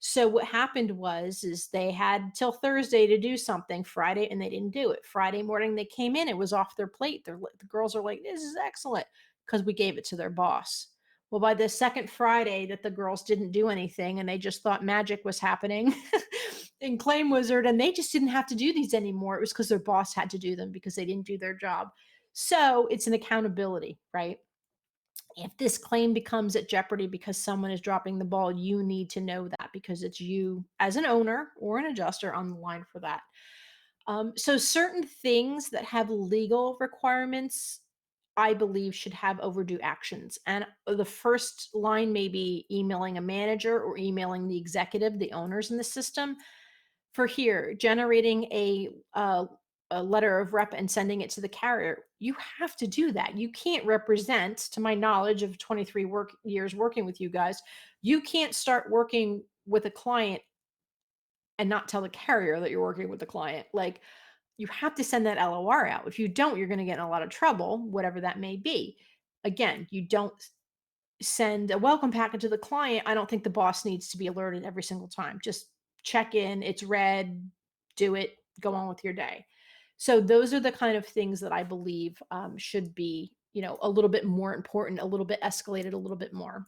So what happened was is they had till Thursday to do something Friday and they didn't do it. Friday morning they came in, it was off their plate. The girls are like, "This is excellent," because we gave it to their boss. Well, by the second Friday that the girls didn't do anything and they just thought magic was happening in ClaimWizard and they just didn't have to do these anymore. It was because their boss had to do them because they didn't do their job. So it's an accountability, right? If this claim becomes at jeopardy because someone is dropping the ball, you need to know that because it's you as an owner or an adjuster on the line for that. So certain things that have legal requirements, I believe, should have overdue actions. And the first line may be emailing a manager or emailing the executive, the owners in the system. For here, generating a letter of rep and sending it to the carrier, you have to do that. You can't represent, to my knowledge of 23 work years working with you guys, you can't start working with a client and not tell the carrier that you're working with the client. Like, you have to send that LOR out. If you don't, you're going to get in a lot of trouble, whatever that may be. Again, you don't send a welcome packet to the client. I don't think the boss needs to be alerted every single time. Just check in, it's read, do it, go on with your day. So those are the kind of things that I believe should be, a little bit more important, a little bit escalated, a little bit more.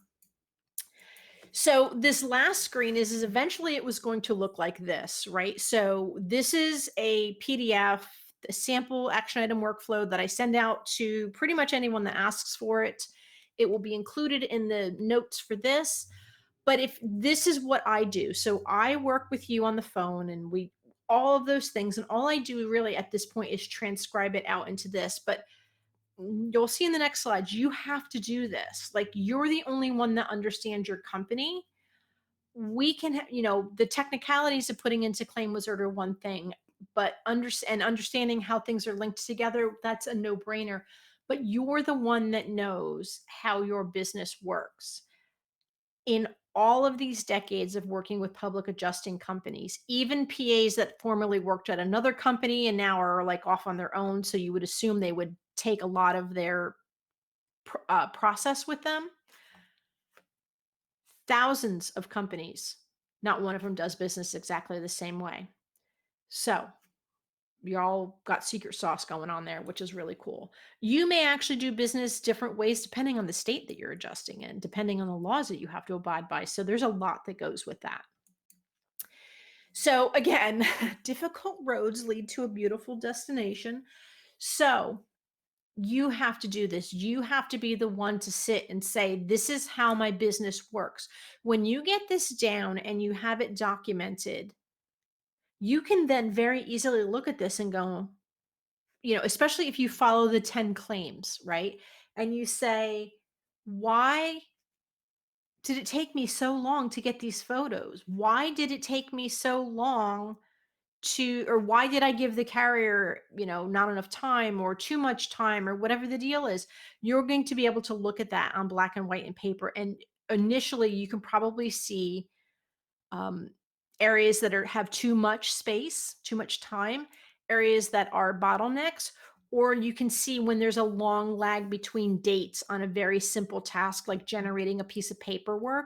So this last screen is eventually it was going to look like this, right? So this is a PDF, a sample action item workflow that I send out to pretty much anyone that asks for it. It will be included in the notes for this. But if this is what I do, so I work with you on the phone and we all of those things, and all I do really at this point is transcribe it out into this. But you'll see in the next slide, you have to do this. Like, you're the only one that understands your company. We can, the technicalities of putting into ClaimWizard are one thing, but understanding how things are linked together, that's a no-brainer. But you're the one that knows how your business works. In all of these decades of working with public adjusting companies, even PAs that formerly worked at another company and now are like off on their own, so you would assume they would take a lot of their process with them. Thousands of companies, not one of them does business exactly the same way. So y'all got secret sauce going on there, which is really cool. You may actually do business different ways depending on the state that you're adjusting in, depending on the laws that you have to abide by. So there's a lot that goes with that. So again, difficult roads lead to a beautiful destination. So you have to do this. You have to be the one to sit and say, this is how my business works. When you get this down and you have it documented, you can then very easily look at this and go, especially if you follow the 10 claims, right? And you say, why did it take me so long to get these photos? Why did it take me so long or why did I give the carrier, not enough time or too much time or whatever the deal is? You're going to be able to look at that on black and white and paper. And initially you can probably see um, areas that have too much space, too much time, areas that are bottlenecks, or you can see when there's a long lag between dates on a very simple task like generating a piece of paperwork.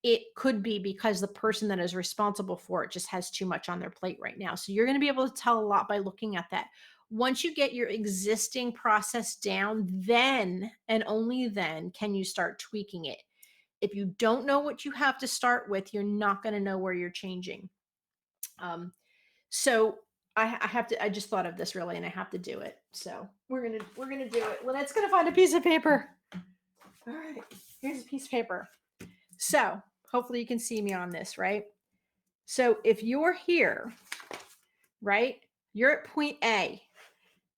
It could be because the person that is responsible for it just has too much on their plate right now. So you're going to be able to tell a lot by looking at that. Once you get your existing process down, then and only then can you start tweaking it. If you don't know what you have to start with, you're not going to know where you're changing. So I just thought of this really, and I have to do it. So we're going to do it. Lynette's going to find a piece of paper. All right, here's a piece of paper. So hopefully you can see me on this, right? So if you're here, right, you're at point A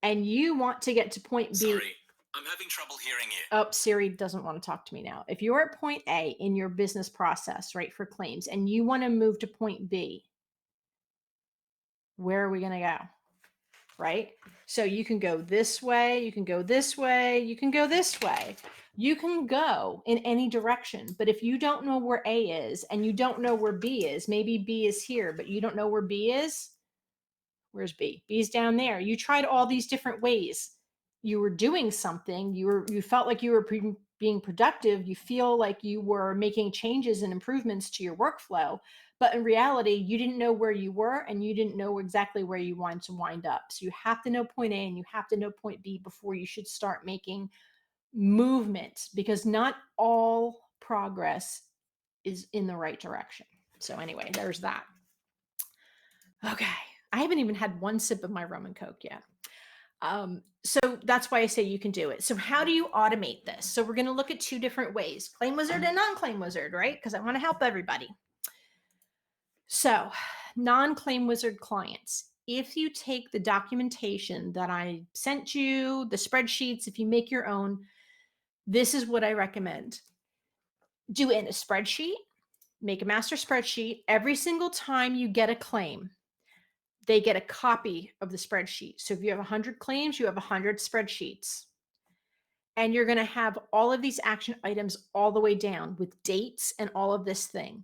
and you want to get to point B. Sorry, I'm having trouble hearing you. Oh, Siri doesn't want to talk to me now. If you're at point A in your business process, right, for claims, and you want to move to point B, where are we going to go? Right? So you can go this way, you can go this way, you can go this way. You can go in any direction. But if you don't know where A is and you don't know where B is, maybe B is here, but you don't know where B is. Where's B? B's down there. You tried all these different ways. You were doing something. You felt like you were being productive. You feel like you were making changes and improvements to your workflow, But in reality, you didn't know where you were and you didn't know exactly where you wanted to wind up. So you have to know point A and you have to know point B before you should start making movement, because not all progress is in the right direction. So anyway, there's that. Okay. I haven't even had one sip of my rum and coke yet. So that's why I say you can do it. So how do you automate this? So we're going to look at two different ways, ClaimWizard and non-ClaimWizard, right? Because I want to help everybody. So non-ClaimWizard clients, if you take the documentation that I sent you, the spreadsheets, if you make your own, this is what I recommend. Do it in a spreadsheet, make a master spreadsheet. Every single time you get a claim, they get a copy of the spreadsheet. So if you have 100 claims, you have 100 spreadsheets. And you're going to have all of these action items all the way down with dates and all of this thing,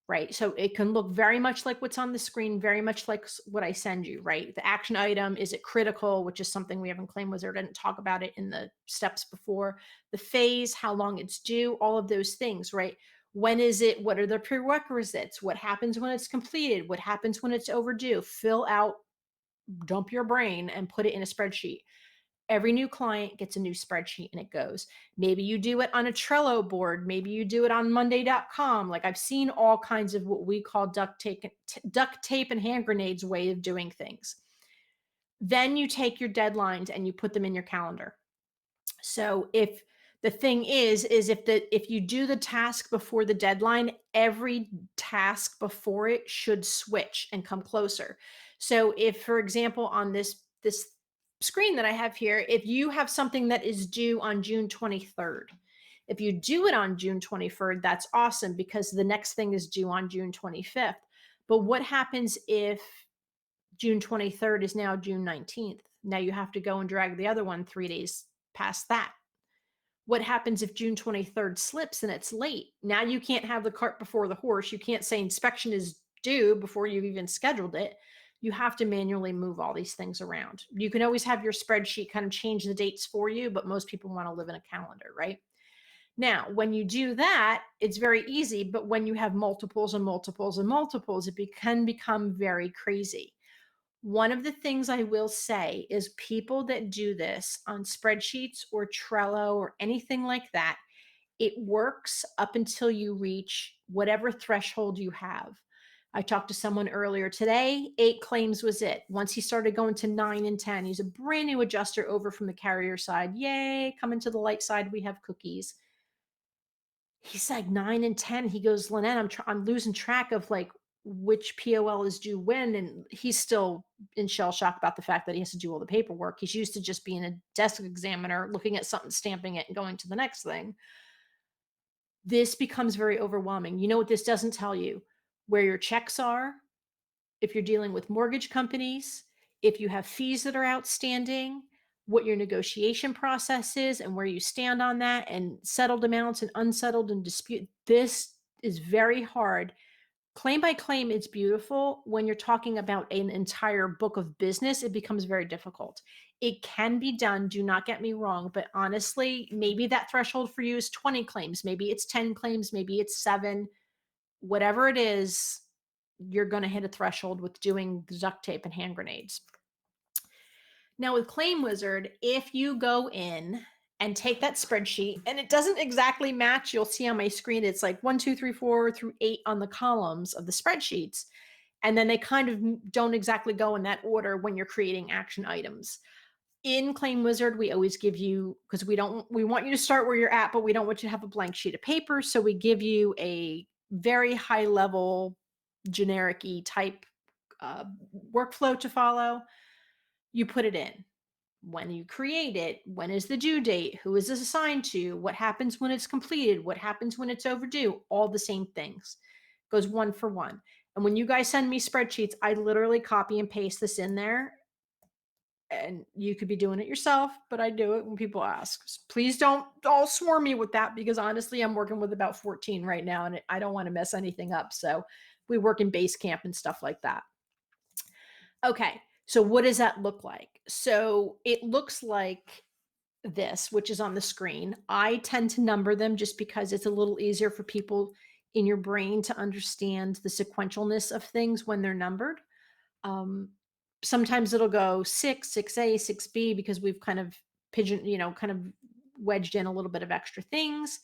right? So it can look very much like what's on the screen, very much like what I send you, right? The action item, is it critical, which is something we have in ClaimWizard. I didn't talk about it in the steps before. The phase, how long it's due, all of those things, right? When is it? What are the prerequisites? What happens when it's completed? What happens when it's overdue? Fill out, dump your brain and put it in a spreadsheet. Every new client gets a new spreadsheet and it goes. Maybe you do it on a Trello board. Maybe you do it on Monday.com. Like I've seen all kinds of what we call duct tape and hand grenades way of doing things. Then you take your deadlines and you put them in your calendar. So if the thing is if you do the task before the deadline, every task before it should switch and come closer. So if, for example, on this screen that I have here, if you have something that is due on June 23rd, if you do it on June 23rd, that's awesome because the next thing is due on June 25th. But what happens if June 23rd is now June 19th? Now you have to go and drag the other one 3 days past that. What happens if June 23rd slips and it's late? Now you can't have the cart before the horse. You can't say inspection is due before you've even scheduled it. You have to manually move all these things around. You can always have your spreadsheet kind of change the dates for you, but most people want to live in a calendar, right? Now, when you do that, it's very easy, but when you have multiples and multiples and multiples, can become very crazy. One of the things I will say is people that do this on spreadsheets or Trello or anything like that, it works up until you reach whatever threshold you have. I talked to someone earlier today, 8 claims was it. Once he started going to 9 and 10, he's a brand new adjuster over from the carrier side. Yay, coming to the light side, we have cookies. He's like 9 and 10. He goes, Lynette, I'm losing track of like which POL is due when. And he's still in shell shock about the fact that he has to do all the paperwork. He's used to just being a desk examiner, looking at something, stamping it, and going to the next thing. This becomes very overwhelming. You know what this doesn't tell you? Where your checks are, if you're dealing with mortgage companies, if you have fees that are outstanding, what your negotiation process is and where you stand on that, and settled amounts and unsettled and dispute. This is very hard. Claim by claim, it's beautiful. When you're talking about an entire book of business, it becomes very difficult. It can be done, do not get me wrong, but honestly, maybe that threshold for you is 20 claims, maybe it's 10 claims, maybe it's 7, whatever it is, you're going to hit a threshold with doing duct tape and hand grenades. Now with ClaimWizard, if you go in and take that spreadsheet and it doesn't exactly match, you'll see on my screen, it's like 1, 2, 3, 4 through 8 on the columns of the spreadsheets. And then they kind of don't exactly go in that order when you're creating action items. In ClaimWizard, we always give you, because we want you to start where you're at, but we don't want you to have a blank sheet of paper. So we give you a very high level, generic-y type workflow to follow. You put it in. When you create it, when is the due date? Who is this assigned to? What happens when it's completed? What happens when it's overdue? All the same things. Goes one for one. And when you guys send me spreadsheets, I literally copy and paste this in there. And you could be doing it yourself, but I do it when people ask. Please don't all swarm me with that, because honestly, I'm working with about 14 right now and I don't want to mess anything up. So we work in Basecamp and stuff like that. Okay, so what does that look like? So it looks like this, which is on the screen. I tend to number them just because it's a little easier for people in your brain to understand the sequentialness of things when they're numbered. Um, Sometimes it'll go 6, 6A, 6B because we've kind of kind of wedged in a little bit of extra things.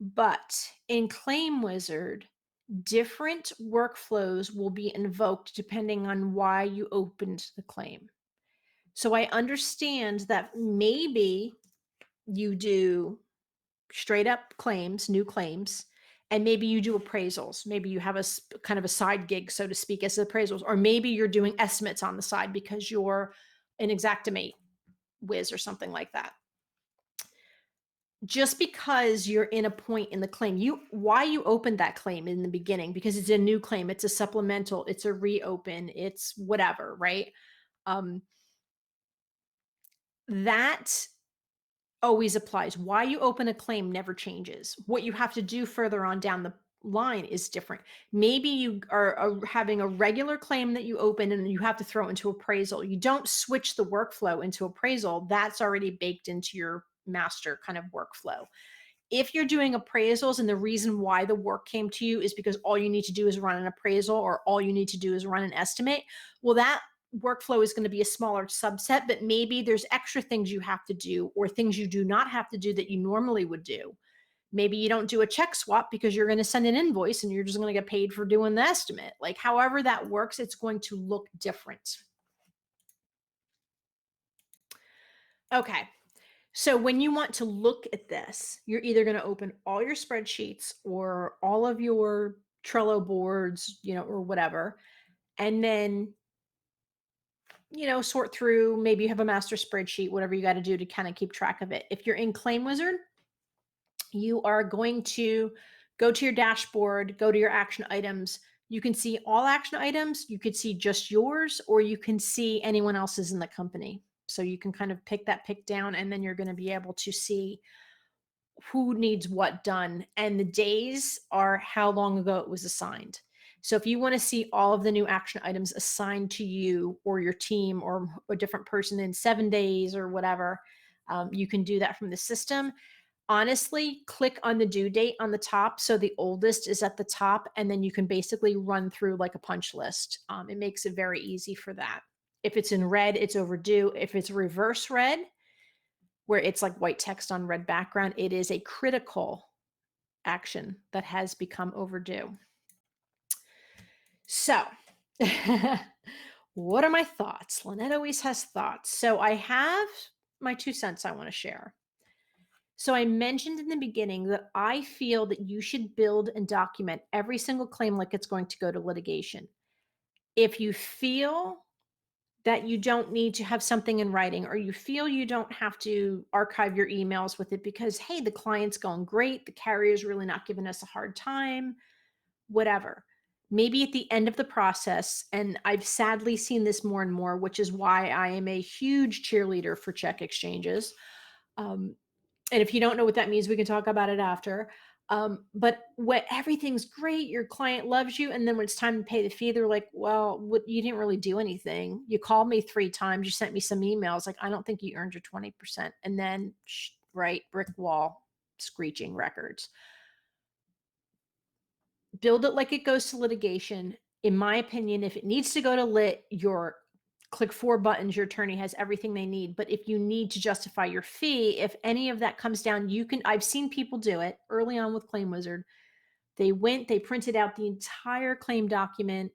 But in ClaimWizard, different workflows will be invoked depending on why you opened the claim. So I understand that maybe you do straight up claims, new claims, and maybe you do appraisals. Maybe you have kind of a side gig, so to speak, as appraisals, or maybe you're doing estimates on the side because you're an Exactimate whiz or something like that. Just because you're in a point in the claim, why you opened that claim in the beginning, because it's a new claim, it's a supplemental, it's a reopen, it's whatever, right? Um, that always applies. Why you open a claim never changes. What you have to do further on down the line is different. Maybe you are having a regular claim that you open and you have to throw into appraisal. You don't switch the workflow into appraisal. That's already baked into your master kind of workflow. If you're doing appraisals and the reason why the work came to you is because all you need to do is run an appraisal or all you need to do is run an estimate, well, that workflow is going to be a smaller subset, but maybe there's extra things you have to do or things you do not have to do that you normally would do. Maybe you don't do a check swap because you're going to send an invoice and you're just going to get paid for doing the estimate. Like, however that works, it's going to look different. Okay. So when you want to look at this, you're either going to open all your spreadsheets or all of your Trello boards, or whatever, and then, sort through. Maybe you have a master spreadsheet, whatever you got to do to kind of keep track of it. If you're in ClaimWizard, you are going to go to your dashboard, go to your action items. You can see all action items. You could see just yours, or you can see anyone else's in the company. So you can kind of pick down, and then you're going to be able to see who needs what done. And the days are how long ago it was assigned. So if you want to see all of the new action items assigned to you or your team or a different person in 7 days or whatever, you can do that from the system. Honestly, click on the due date on the top. So the oldest is at the top, and then you can basically run through like a punch list. It makes it very easy for that. If it's in red, it's overdue. If it's reverse red, where it's like white text on red background, it is a critical action that has become overdue. So, what are my thoughts? Lynette always has thoughts. So, I have my 2 cents I want to share. So, I mentioned in the beginning that I feel that you should build and document every single claim like it's going to go to litigation. If you feel that you don't need to have something in writing, or you feel you don't have to archive your emails with it because, hey, the client's going great, the carrier's really not giving us a hard time, whatever. Maybe at the end of the process, and I've sadly seen this more and more, which is why I am a huge cheerleader for check exchanges. Um, and if you don't know what that means, we can talk about it after. But what everything's great, your client loves you, and then when it's time to pay the fee, they're like, "Well, what, you didn't really do anything. You called me 3 times, you sent me some emails. Like, I don't think you earned your 20%." And then, right, brick wall, screeching records. Build it like it goes to litigation. In my opinion, if it needs to go to lit, your click 4 buttons, your attorney has everything they need. But if you need to justify your fee, if any of that comes down, I've seen people do it early on with ClaimWizard. They printed out the entire claim document,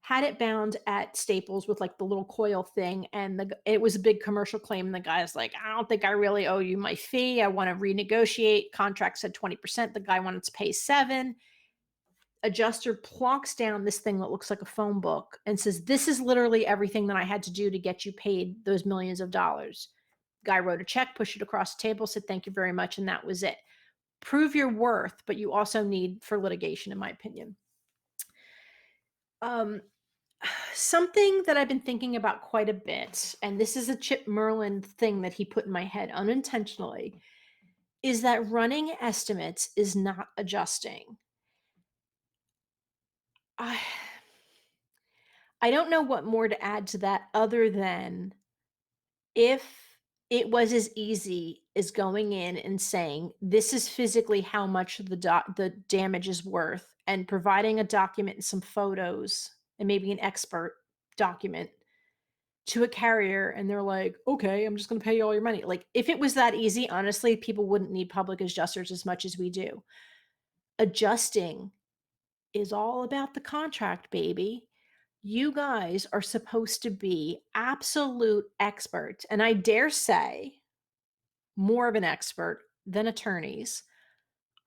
had it bound at Staples with like the little coil thing, and it was a big commercial claim. And the guy's like, "I don't think I really owe you my fee. I want to renegotiate." Contract said 20%. The guy wanted to pay 7. Adjuster plonks down this thing that looks like a phone book and says, "This is literally everything that I had to do to get you paid those millions of dollars." Guy wrote a check, pushed it across the table, said, "Thank you very much." And that was it. Prove your worth, but you also need for litigation, in my opinion. Um, Something that I've been thinking about quite a bit, and this is a Chip Merlin thing that he put in my head unintentionally, is that running estimates is not adjusting. I I don't know what more to add to that other than if It was as easy as going in and saying, "This is physically how much the damage is worth," and providing a document and some photos and maybe an expert document to a carrier, and they're like, "Okay, I'm just gonna pay you all your money." Like, if it was that easy, honestly, people wouldn't need public adjusters as much as we do. Adjusting is all about the contract, baby. You guys are supposed to be absolute experts, and I dare say more of an expert than attorneys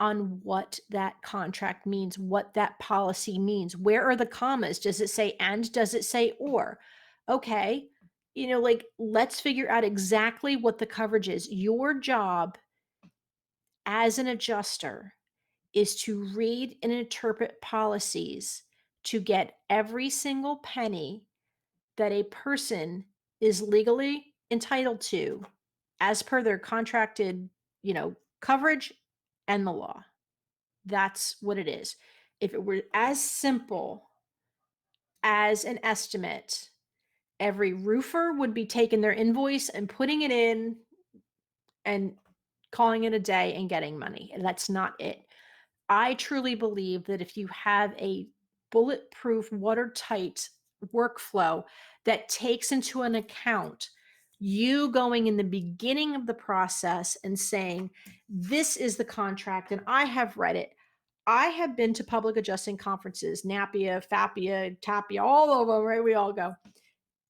on what that contract means, what that policy means. Where are the commas? Does it say and? Does it say or? Okay. Like, let's figure out exactly what the coverage is. Your job as an adjuster is to read and interpret policies to get every single penny that a person is legally entitled to as per their contracted, coverage and the law. That's what it is. If it were as simple as an estimate, every roofer would be taking their invoice and putting it in and calling it a day and getting money. And that's not it. I truly believe that if you have a bulletproof, watertight workflow that takes into an account you going in the beginning of the process and saying, "This is the contract, and I have read it." I have been to public adjusting conferences, NAPIA, FAPIA, TAPIA, all of them, right? We all go.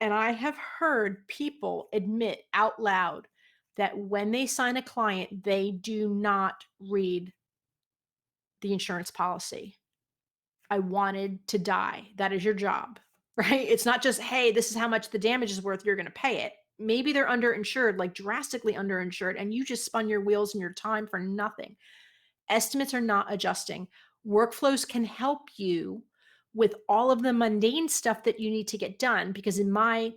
And I have heard people admit out loud that when they sign a client, they do not read the insurance policy. I wanted to die. That is your job, right? It's not just, "Hey, this is how much the damage is worth. You're going to pay it." Maybe they're underinsured, like drastically underinsured, and you just spun your wheels and your time for nothing. Estimates are not adjusting. Workflows can help you with all of the mundane stuff that you need to get done because, in my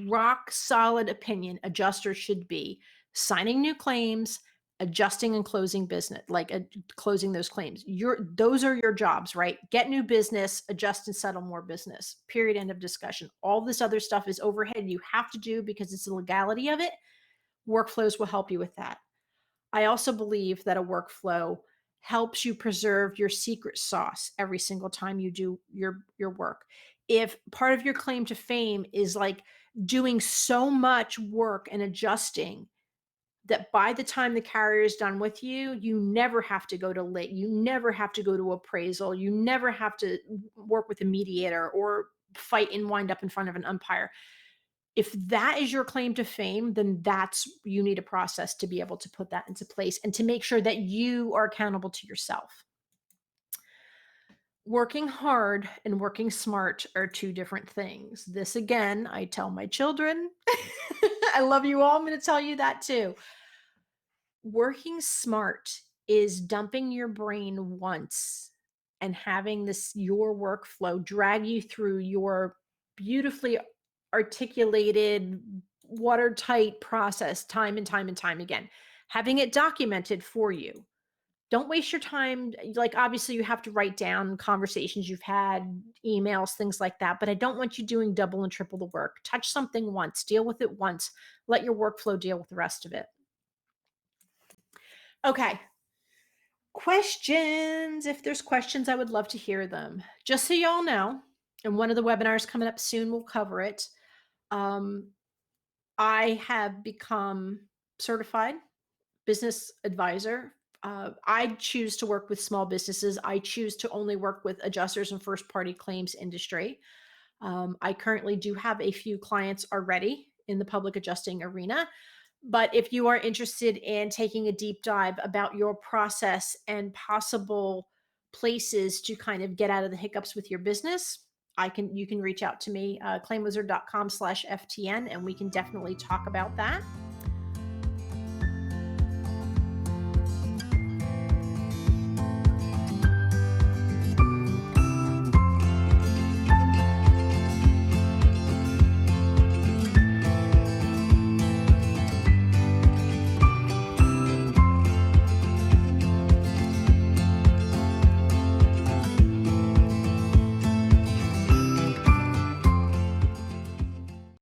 rock solid opinion, adjusters should be signing new claims, adjusting and closing business, like closing those claims. Those are your jobs, right? Get new business, adjust and settle more business. Period. End of discussion. All this other stuff is overhead you have to do because it's the legality of it. Workflows will help you with that. I also believe that a workflow helps you preserve your secret sauce every single time you do your work. If part of your claim to fame is like doing so much work and adjusting that by the time the carrier is done with you, you never have to go to lit, you never have to go to appraisal, you never have to work with a mediator or fight and wind up in front of an umpire. If that is your claim to fame, then you need a process to be able to put that into place and to make sure that you are accountable to yourself. Working hard and working smart are two different things. This again, I tell my children. I love you all. I'm going to tell you that too. Working smart is dumping your brain once and having your workflow drag you through your beautifully articulated, watertight process time and time and time again. Having it documented for you. Don't waste your time. Like, obviously, you have to write down conversations you've had, emails, things like that. But I don't want you doing double and triple the work. Touch something once, deal with it once, let your workflow deal with the rest of it. Okay. Questions. If there's questions, I would love to hear them. Just so y'all know, and one of the webinars coming up soon will cover it. Um, I have become certified business advisor. I choose to work with small businesses. I choose to only work with adjusters and first party claims industry. I currently do have a few clients already in the public adjusting arena. But if you are interested in taking a deep dive about your process and possible places to kind of get out of the hiccups with your business, you can reach out to me, claimwizard.com/FTN, and we can definitely talk about that.